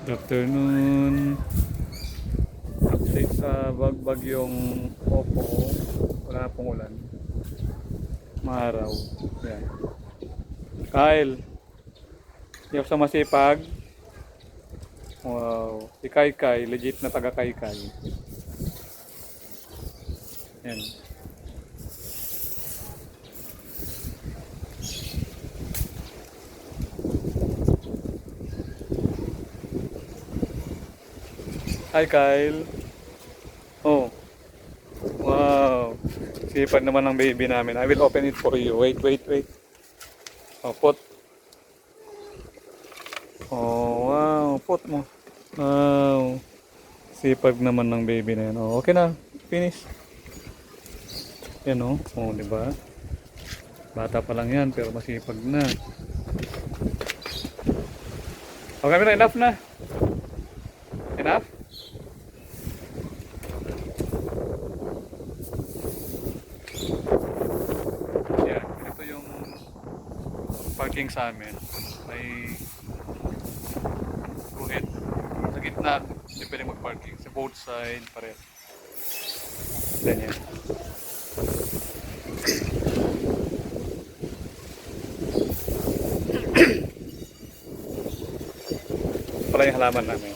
Good afternoon. Update sa bagyong Popo. Wala pong ulan. Maaraw. Yan. Kyle. Yung sa masipag. Wow. Si Kai. Legit na taga Kai. Yan. Hi Kyle. Oh. Wow. Sipag naman ng baby namin. I will open it for you. Wait. Oh, put. Oh, wow. Put mo. Wow. Sipag naman ng baby na yan. Oh, okay na. Finish. Yan oh. Oh, di ba? Bata pa lang yan pero masipag na. Okay na, enough na. Enough? Yan, ito yung parking sa amin. May guhit sa gitna. Hindi pwede mag-parking. Sa both side, pareho. Ganyan. Pala yung halaman namin.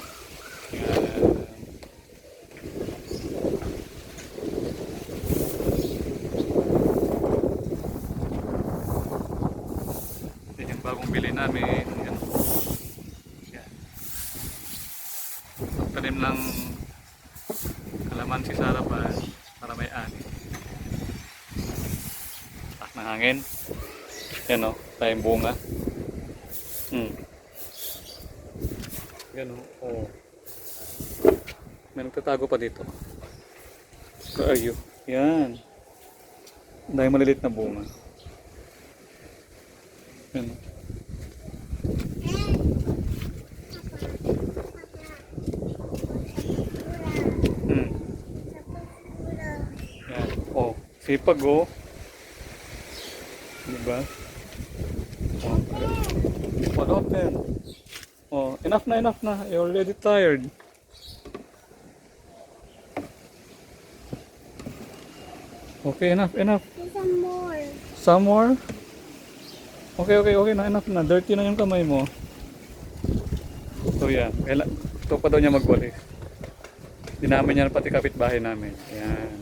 Yan yung bagong bili namin. Yan. Yan. Tanim ng kalamansi sa harapan para may ani. Ng hangin. Yan o. Tayong bunga. Yan o. Oh. May nagtatago pa dito. Ayo. Yan. Dahil malilit na bunga. Yan. Yan. Oh. Sipag oh. Diba? Oh. What open? Oh, enough na. You're already tired. Okay, enough. Some more. Some more? Okay na, enough na. Dirty na yung kamay mo. So yan, ito pa daw niya magwalis. Dinamin niya pati kapitbahay namin. Yan.